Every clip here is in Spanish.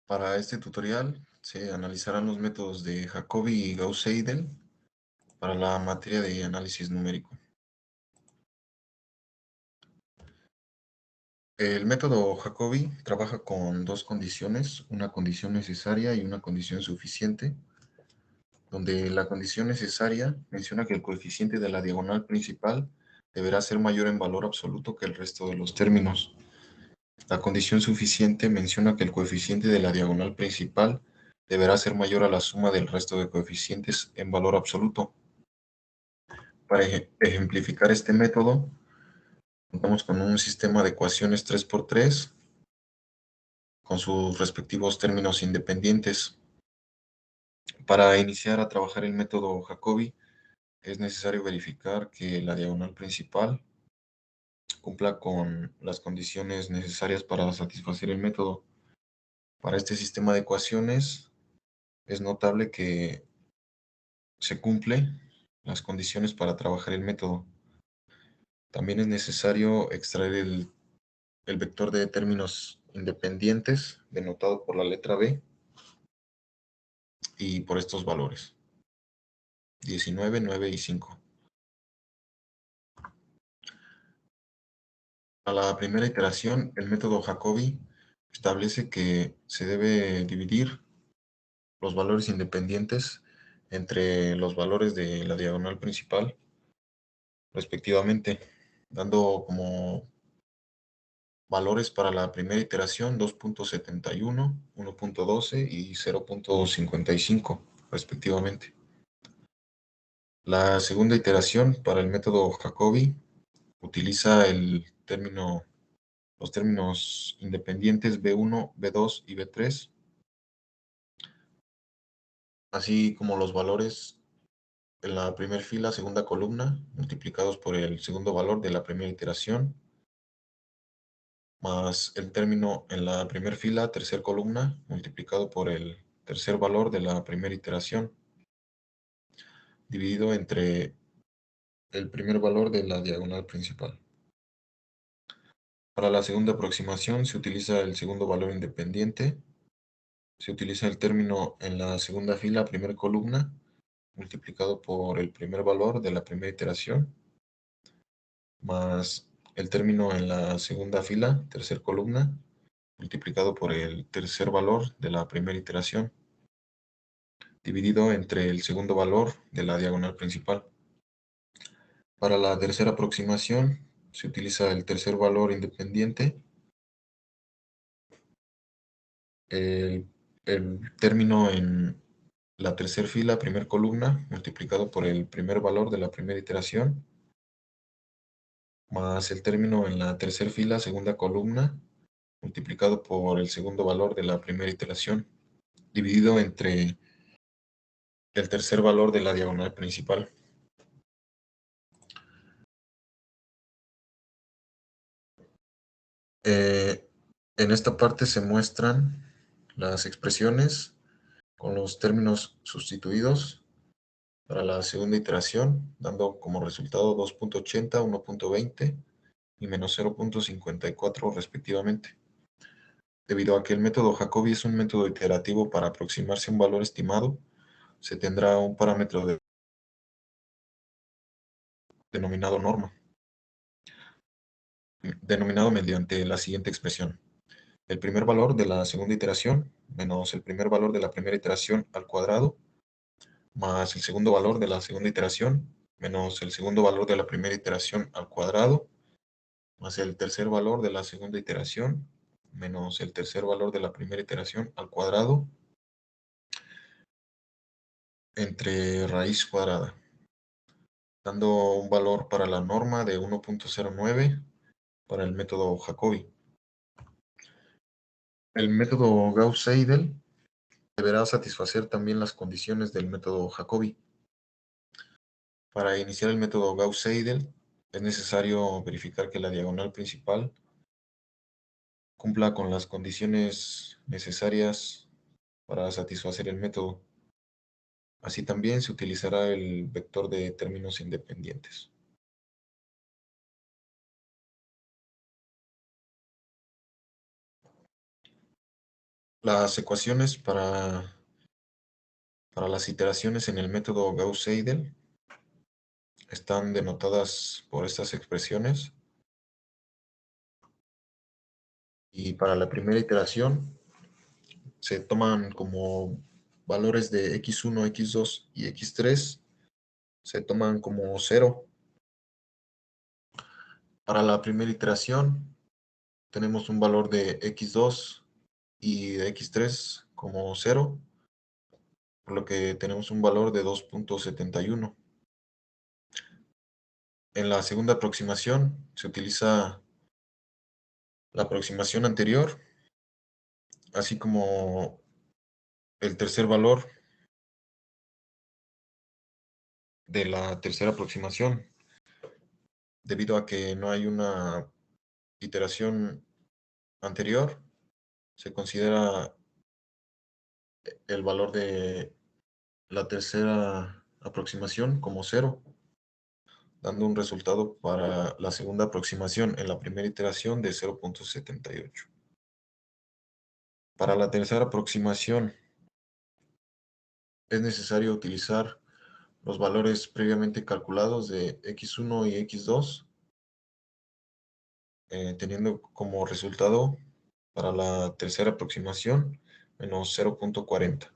Para este tutorial se analizarán los métodos de Jacobi y Gauss-Seidel para la materia de análisis numérico. El método Jacobi trabaja con dos condiciones, una condición necesaria y una condición suficiente, donde la condición necesaria menciona que el coeficiente de la diagonal principal deberá ser mayor en valor absoluto que el resto de los términos. La condición suficiente menciona que el coeficiente de la diagonal principal deberá ser mayor a la suma del resto de coeficientes en valor absoluto. Para ejemplificar este método, contamos con un sistema de ecuaciones 3×3 con sus respectivos términos independientes. Para iniciar a trabajar el método Jacobi, es necesario verificar que la diagonal principal cumpla con las condiciones necesarias para satisfacer el método. Para este sistema de ecuaciones, es notable que se cumplen las condiciones para trabajar el método. También es necesario extraer el vector de términos independientes, denotado por la letra B, y por estos valores, 19, 9 y 5. A la primera iteración, el método Jacobi establece que se debe dividir los valores independientes entre los valores de la diagonal principal, respectivamente, dando como valores para la primera iteración 2.71, 1.12 y 0.55, respectivamente. La segunda iteración para el método Jacobi utiliza los términos independientes B1, B2 y B3, así como los valores en la primera fila, segunda columna, multiplicados por el segundo valor de la primera iteración, más el término en la primera fila, tercera columna, multiplicado por el tercer valor de la primera iteración, dividido entre el primer valor de la diagonal principal. Para la segunda aproximación se utiliza el segundo valor independiente, se utiliza el término en la segunda fila, primera columna, multiplicado por el primer valor de la primera iteración, más el término en la segunda fila, tercera columna, multiplicado por el tercer valor de la primera iteración, dividido entre el segundo valor de la diagonal principal. Para la tercera aproximación se utiliza el tercer valor independiente, el término en la tercera fila, primera columna, multiplicado por el primer valor de la primera iteración, más el término en la tercera fila, segunda columna, multiplicado por el segundo valor de la primera iteración, dividido entre el tercer valor de la diagonal principal. Eh, en esta parte se muestran las expresiones con los términos sustituidos para la segunda iteración, dando como resultado 2.80, 1.20 y menos 0.54 respectivamente. Debido a que el método Jacobi es un método iterativo para aproximarse a un valor estimado, se tendrá un parámetro denominado norma, denominado mediante la siguiente expresión. El primer valor de la segunda iteración menos el primer valor de la primera iteración al cuadrado, más el segundo valor de la segunda iteración menos el segundo valor de la primera iteración al cuadrado, más el tercer valor de la segunda iteración menos el tercer valor de la primera iteración al cuadrado, entre raíz cuadrada, dando un valor para la norma de 1.09 para el método Jacobi. El método Gauss-Seidel deberá satisfacer también las condiciones del método Jacobi. Para iniciar el método Gauss-Seidel es necesario verificar que la diagonal principal cumpla con las condiciones necesarias para satisfacer el método. Así también se utilizará el vector de términos independientes. Las ecuaciones para las iteraciones en el método Gauss-Seidel están denotadas por estas expresiones. Y para la primera iteración se toman como valores de x1, x2 y x3, se toman como cero. Para la primera iteración tenemos un valor de x2 y de x3 como cero, por lo que tenemos un valor de 2.71. En la segunda aproximación se utiliza la aproximación anterior, así como el tercer valor de la tercera aproximación, debido a que no hay una iteración anterior, se considera el valor de la tercera aproximación como cero, dando un resultado para la segunda aproximación en la primera iteración de 0.78. Para la tercera aproximación es necesario utilizar los valores previamente calculados de x1 y x2, teniendo como resultado para la tercera aproximación menos 0.40.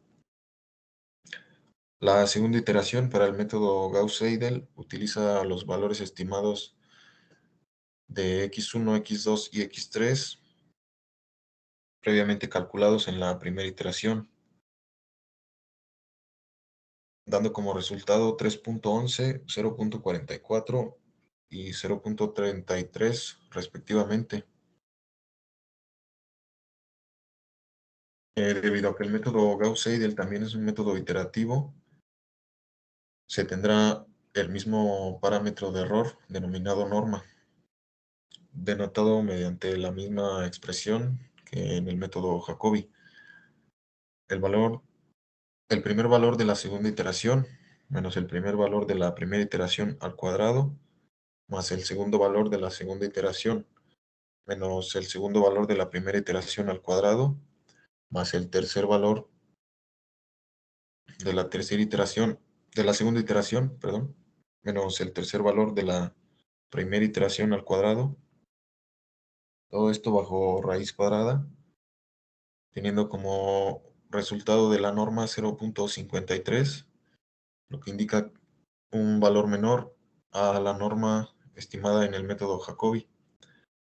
La segunda iteración para el método Gauss-Seidel utiliza los valores estimados de x1, x2 y x3 previamente calculados en la primera iteración, dando como resultado 3.11, 0.44 y 0.33 respectivamente. Debido a que el método Gauss-Seidel también es un método iterativo, se tendrá el mismo parámetro de error denominado norma, denotado mediante la misma expresión que en el método Jacobi. El valor, el primer valor de la segunda iteración menos el primer valor de la primera iteración al cuadrado, más el segundo valor de la segunda iteración menos el segundo valor de la primera iteración al cuadrado, más el tercer valor de la tercera iteración, de la segunda iteración, perdón, menos el tercer valor de la primera iteración al cuadrado. Todo esto bajo raíz cuadrada, teniendo como resultado de la norma 0.53, lo que indica un valor menor a la norma estimada en el método Jacobi.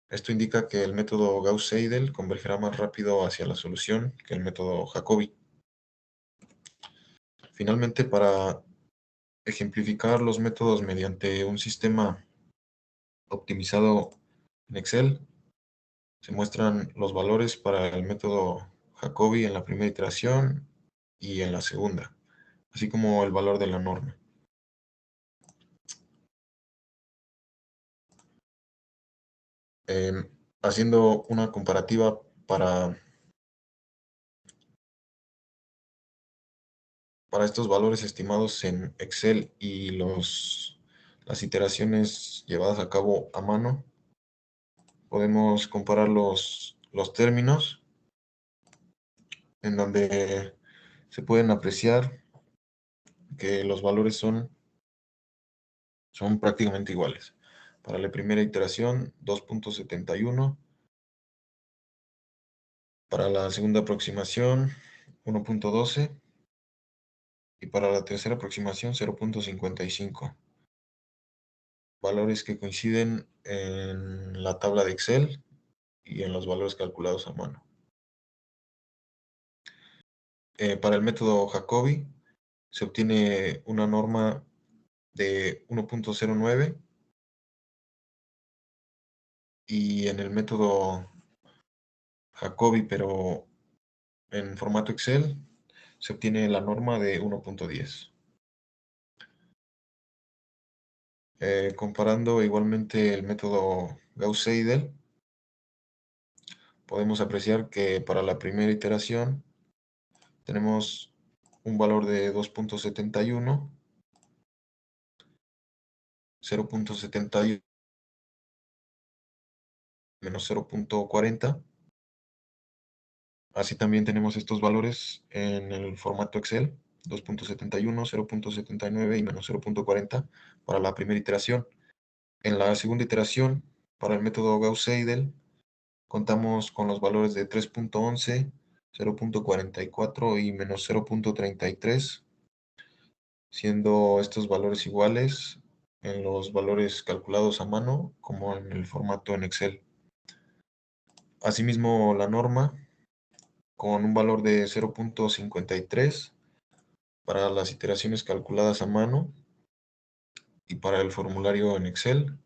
Esto indica que el método Gauss-Seidel convergerá más rápido hacia la solución que el método Jacobi. Finalmente, para ejemplificar los métodos mediante un sistema optimizado en Excel, se muestran los valores para el método Jacobi en la primera iteración y en la segunda, así como el valor de la norma. Em, Haciendo una comparativa para estos valores estimados en Excel y las iteraciones llevadas a cabo a mano, podemos comparar los términos en donde se pueden apreciar que los valores son prácticamente iguales. Para la primera iteración, 2.71. Para la segunda aproximación, 1.12. Y para la tercera aproximación, 0.55. Valores que coinciden en la tabla de Excel y en los valores calculados a mano. Para el método Jacobi se obtiene una norma de 1.09 y en el método Jacobi, pero en formato Excel, se obtiene la norma de 1.10. Comparando igualmente el método Gauss-Seidel, podemos apreciar que para la primera iteración tenemos un valor de 2.71, 0.71 menos 0.40 Así también tenemos estos valores en el formato Excel, 2.71, 0.79 y menos 0.40 para la primera iteración. En la segunda iteración, para el método Gauss-Seidel, contamos con los valores de 3.11, 0.44 y menos 0.33, siendo estos valores iguales en los valores calculados a mano como en el formato en Excel. Asimismo, la norma con un valor de 0.53 para las iteraciones calculadas a mano y para el formulario en Excel,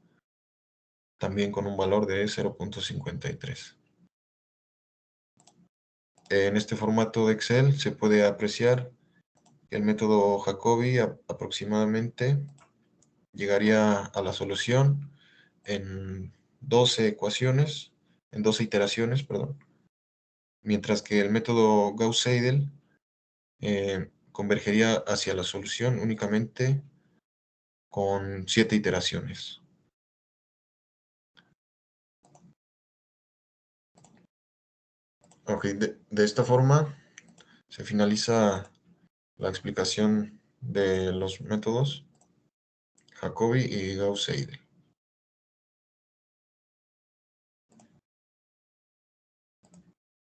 también con un valor de 0.53. En este formato de Excel se puede apreciar que el método Jacobi aproximadamente llegaría a la solución en 12 ecuaciones, en 12 iteraciones, perdón, mientras que el método Gauss-Seidel convergería hacia la solución únicamente con 7 iteraciones. Ok, de esta forma se finaliza la explicación de los métodos Jacobi y Gauss-Seidel.